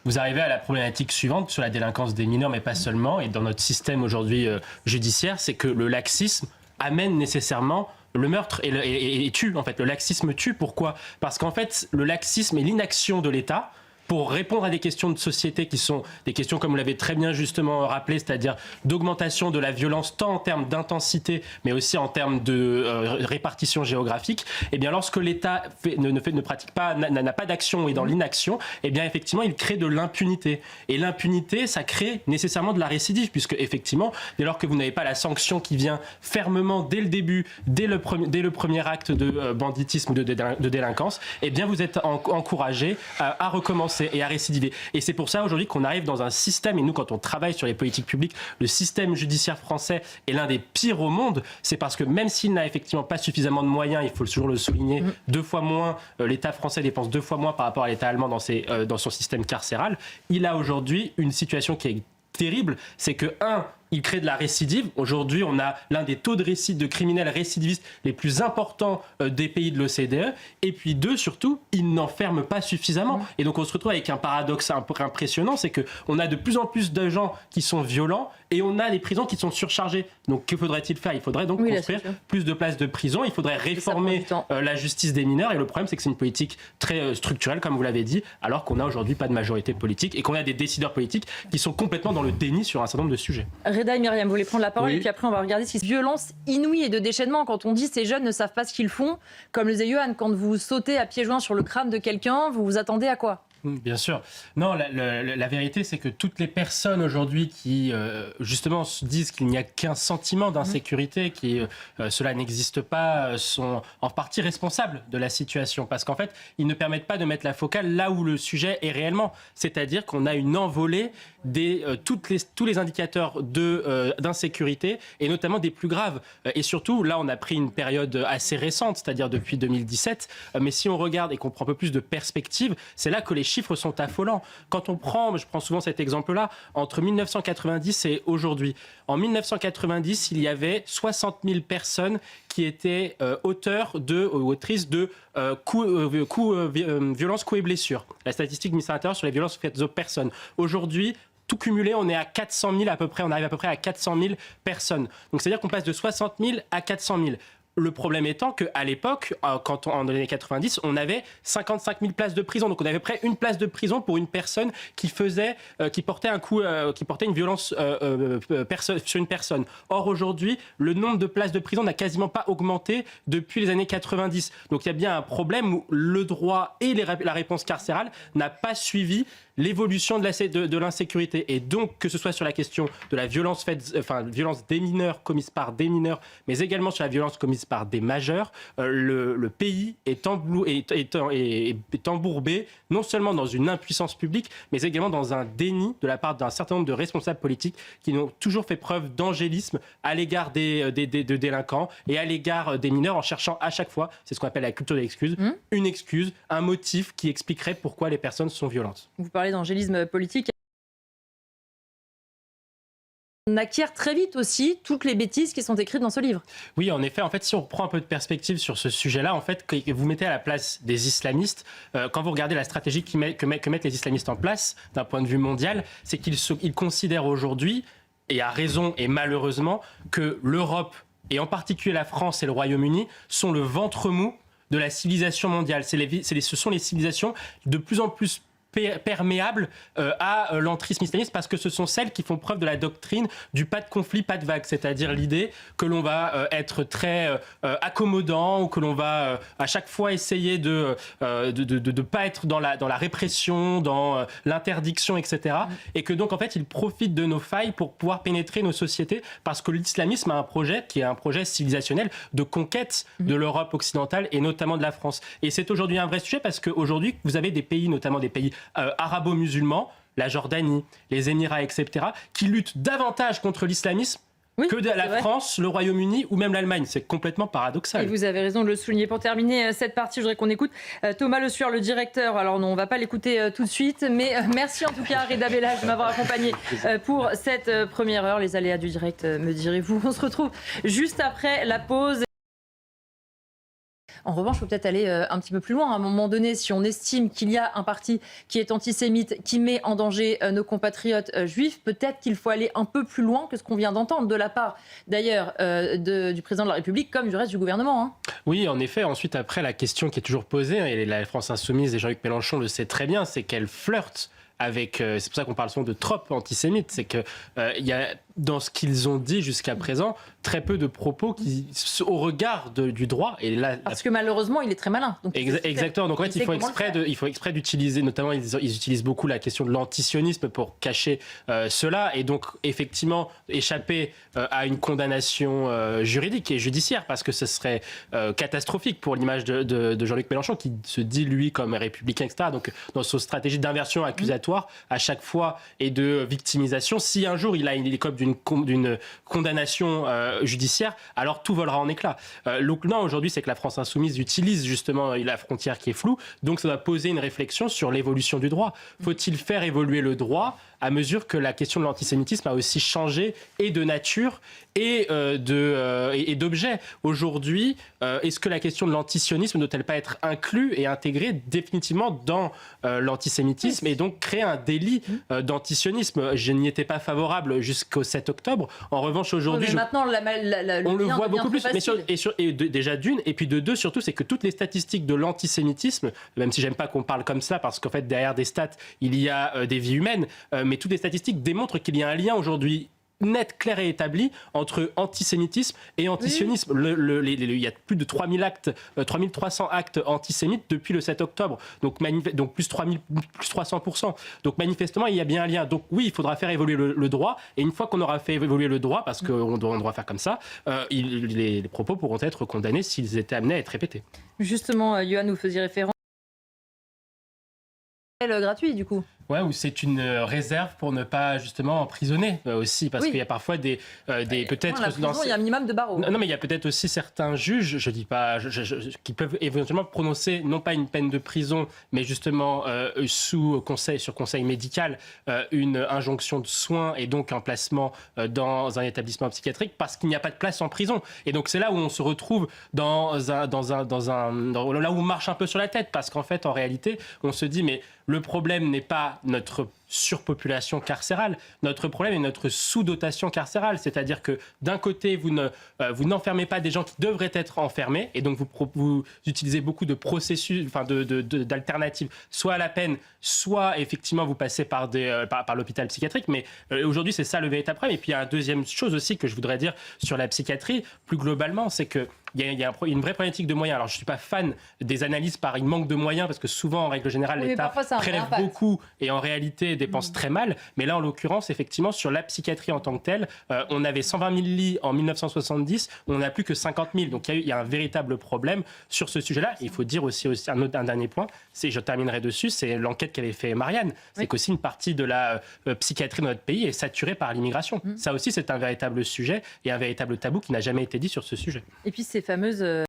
Vous arrivez à la problématique suivante sur la délinquance des mineurs, mais pas seulement, et dans notre système aujourd'hui judiciaire, c'est que le laxisme amène nécessairement le meurtre et tue, en fait. Le laxisme tue. Pourquoi ? Parce qu'en fait, le laxisme et l'inaction de l'État pour répondre à des questions de société qui sont des questions, comme vous l'avez très bien justement rappelé, c'est-à-dire d'augmentation de la violence, tant en termes d'intensité, mais aussi en termes de répartition géographique, et bien lorsque l'État ne pratique pas, n'a pas d'action et dans l'inaction, et bien effectivement, il crée de l'impunité. Et l'impunité, ça crée nécessairement de la récidive, puisque effectivement, dès lors que vous n'avez pas la sanction qui vient fermement dès le début, dès le premier acte de banditisme ou de délinquance, et bien vous êtes encouragé à recommencer et à récidiver. Et c'est pour ça aujourd'hui qu'on arrive dans un système, et nous quand on travaille sur les politiques publiques, le système judiciaire français est l'un des pires au monde, c'est parce que même s'il n'a effectivement pas suffisamment de moyens, il faut toujours le souligner, 2 fois moins, l'État français dépense 2 fois moins par rapport à l'État allemand dans son système carcéral, il a aujourd'hui une situation qui est terrible, c'est que il crée de la récidive. Aujourd'hui, on a l'un des taux de criminels récidivistes les plus importants des pays de l'OCDE. Et puis 2, surtout, il n'enferme pas suffisamment. Et donc, on se retrouve avec un paradoxe un peu impressionnant, c'est qu'on a de plus en plus de gens qui sont violents et on a des prisons qui sont surchargées. Donc, que faudrait-il faire ? Il faudrait donc construire plus de places de prison. Il faudrait réformer la justice des mineurs. Et le problème, c'est que c'est une politique très structurelle, comme vous l'avez dit, alors qu'on n'a aujourd'hui pas de majorité politique et qu'on a des décideurs politiques qui sont complètement dans le déni sur un certain nombre de sujets. Reda et Myriam, vous voulez prendre la parole et puis après on va regarder ce qui est violence inouïe et de déchaînement. Quand on dit ces jeunes ne savent pas ce qu'ils font, comme le disait Yohann, quand vous sautez à pieds joints sur le crâne de quelqu'un, vous vous attendez à quoi ? Bien sûr. Non, la vérité, c'est que toutes les personnes aujourd'hui qui, justement, se disent qu'il n'y a qu'un sentiment d'insécurité, cela n'existe pas, sont en partie responsables de la situation. Parce qu'en fait, ils ne permettent pas de mettre la focale là où le sujet est réellement. C'est-à-dire qu'on a une envolée tous les indicateurs d'insécurité, et notamment des plus graves. Et surtout, là, on a pris une période assez récente, c'est-à-dire depuis 2017. Mais si on regarde et qu'on prend un peu plus de perspective, c'est là que les chiffres sont affolants. Quand je prends souvent cet exemple-là, entre 1990 et aujourd'hui, en 1990, il y avait 60 000 personnes qui étaient auteurs ou autrices de violences, coups et blessures. La statistique du ministère de l'Intérieur sur les violences faites aux personnes. Aujourd'hui, tout cumulé, on est à 400 000 à peu près, on arrive à peu près à 400 000 personnes. Donc c'est-à-dire qu'on passe de 60 000 à 400 000. Le problème étant qu'à l'époque, en les années 90, on avait 55 000 places de prison. Donc on avait près une place de prison pour une personne qui portait une violence sur une personne. Or aujourd'hui, le nombre de places de prison n'a quasiment pas augmenté depuis les années 90. Donc il y a bien un problème où le droit et la réponse carcérale n'a pas suivi l'évolution de l'insécurité. Et donc, que ce soit sur la question de la violence des mineurs commise par des mineurs, mais également sur la violence commise par des majeurs, le pays est embourbé non seulement dans une impuissance publique, mais également dans un déni de la part d'un certain nombre de responsables politiques qui ont toujours fait preuve d'angélisme à l'égard des délinquants et à l'égard des mineurs, en cherchant à chaque fois, c'est ce qu'on appelle la culture de l'excuse, une excuse, un motif qui expliquerait pourquoi les personnes sont violentes. Vous parlez d'angélisme politique. On acquiert très vite aussi toutes les bêtises qui sont écrites dans ce livre. Oui, en effet, si on prend un peu de perspective sur ce sujet-là, en fait, que vous mettez à la place des islamistes, quand vous regardez la stratégie que mettent les islamistes en place d'un point de vue mondial, c'est qu'ils considèrent aujourd'hui, et à raison et malheureusement, que l'Europe, et en particulier la France et le Royaume-Uni, sont le ventre mou de la civilisation mondiale. Ce sont les civilisations de plus en plus perméables à l'entrisme islamiste, parce que ce sont celles qui font preuve de la doctrine du pas de conflit, pas de vague, c'est-à-dire l'idée que l'on va être très accommodant, ou que l'on va à chaque fois essayer de pas être dans la répression, dans l'interdiction, etc. Et que donc en fait ils profitent de nos failles pour pouvoir pénétrer nos sociétés, parce que l'islamisme a un projet qui est un projet civilisationnel de conquête de l'Europe occidentale et notamment de la France. Et c'est aujourd'hui un vrai sujet, parce qu'aujourd'hui vous avez des pays, notamment des pays arabo-musulmans, la Jordanie, les Émirats, etc., qui luttent davantage contre l'islamisme que la France, le Royaume-Uni ou même l'Allemagne. C'est complètement paradoxal. Et vous avez raison de le souligner. Pour terminer cette partie, je voudrais qu'on écoute Thomas Le Sueur, le directeur. Alors non, on ne va pas l'écouter tout de suite, mais merci en tout cas, Reda Bellach, de m'avoir accompagné pour cette première heure. Les aléas du direct, me direz-vous. On se retrouve juste après la pause. En revanche, il faut peut-être aller un petit peu plus loin. À un moment donné, si on estime qu'il y a un parti qui est antisémite, qui met en danger nos compatriotes juifs, peut-être qu'il faut aller un peu plus loin que ce qu'on vient d'entendre de la part, d'ailleurs, du président de la République comme du reste du gouvernement. Hein. Oui, en effet. Ensuite, après, la question qui est toujours posée, et la France Insoumise et Jean-Luc Mélenchon le sait très bien, c'est qu'elle flirte avec, c'est pour ça qu'on parle souvent de tropes antisémites, c'est que il y a dans ce qu'ils ont dit jusqu'à présent très peu de propos qui, au regard du droit, et là parce que malheureusement il est très malin. Donc exactement. Donc en fait il faut exprès d'utiliser, notamment ils utilisent beaucoup la question de l'antisionisme pour cacher cela, et donc effectivement échapper à une condamnation juridique et judiciaire, parce que ce serait catastrophique pour l'image de Jean-Luc Mélenchon, qui se dit lui comme républicain, etc. Donc dans son stratégie d'inversion accusatoire à chaque fois et de victimisation, si un jour il écope d'une condamnation judiciaire, alors tout volera en éclats. Donc non, aujourd'hui, c'est que la France Insoumise utilise justement la frontière qui est floue, donc ça doit poser une réflexion sur l'évolution du droit. Faut-il faire évoluer le droit à mesure que la question de l'antisémitisme a aussi changé, et de nature et d'objet. Aujourd'hui, est-ce que la question de l'antisionisme ne doit-elle pas être inclue et intégrée définitivement dans l'antisémitisme, et donc créer un délit d'antisionisme? Je n'y étais pas favorable jusqu'au 7 octobre. En revanche, aujourd'hui... Mais maintenant, on le voit beaucoup plus. Déjà d'une, et puis de deux, surtout, c'est que toutes les statistiques de l'antisémitisme, même si j'aime pas qu'on parle comme ça, parce qu'en fait, derrière des stats, il y a des vies humaines, mais toutes les statistiques démontrent qu'il y a un lien aujourd'hui net, clair et établi entre antisémitisme et antisionisme. Oui. Il y a plus de 3300 actes antisémites depuis le 7 octobre, donc plus 300%. Donc manifestement, il y a bien un lien. Donc oui, il faudra faire évoluer le droit, et une fois qu'on aura fait évoluer le droit, parce qu'on doit faire comme ça, les propos pourront être condamnés s'ils étaient amenés à être répétés. Justement, Yohann, vous faisiez référence gratuit, du coup. Ouais, ou c'est une réserve pour ne pas justement emprisonner aussi, parce qu'il y a parfois des peut-être... il y a un minimum de barreaux. Non, mais il y a peut-être aussi certains juges, je dis pas, qui peuvent éventuellement prononcer non pas une peine de prison, mais justement sur conseil médical, une injonction de soins, et donc un placement dans un établissement psychiatrique, parce qu'il n'y a pas de place en prison. Et donc c'est là où on se retrouve là où on marche un peu sur la tête, parce qu'en fait, en réalité, on se dit, mais le problème n'est pas notre surpopulation carcérale. Notre problème est notre sous-dotation carcérale. C'est-à-dire que d'un côté, vous n'enfermez pas des gens qui devraient être enfermés, et donc vous utilisez beaucoup de processus, d'alternatives, soit à la peine, soit effectivement vous passez par l'hôpital psychiatrique. Mais aujourd'hui, c'est ça le véritable problème. Et puis il y a une deuxième chose aussi que je voudrais dire sur la psychiatrie, plus globalement, c'est que il y a une vraie problématique de moyens. Alors, je ne suis pas fan des analyses par une manque de moyens, parce que souvent, en règle générale, l'État prélève beaucoup et en réalité dépense très mal. Mais là, en l'occurrence, effectivement, sur la psychiatrie en tant que telle, on avait 120 000 lits en 1970, on n'a plus que 50 000. Donc, il y a un véritable problème sur ce sujet-là. Il faut dire aussi un dernier point, je terminerai dessus, c'est l'enquête qu'avait fait Marianne. C'est qu'aussi une partie de la psychiatrie dans notre pays est saturée par l'immigration. Ça aussi, c'est un véritable sujet et un véritable tabou qui n'a jamais été dit sur ce sujet. Et puis ces fameuses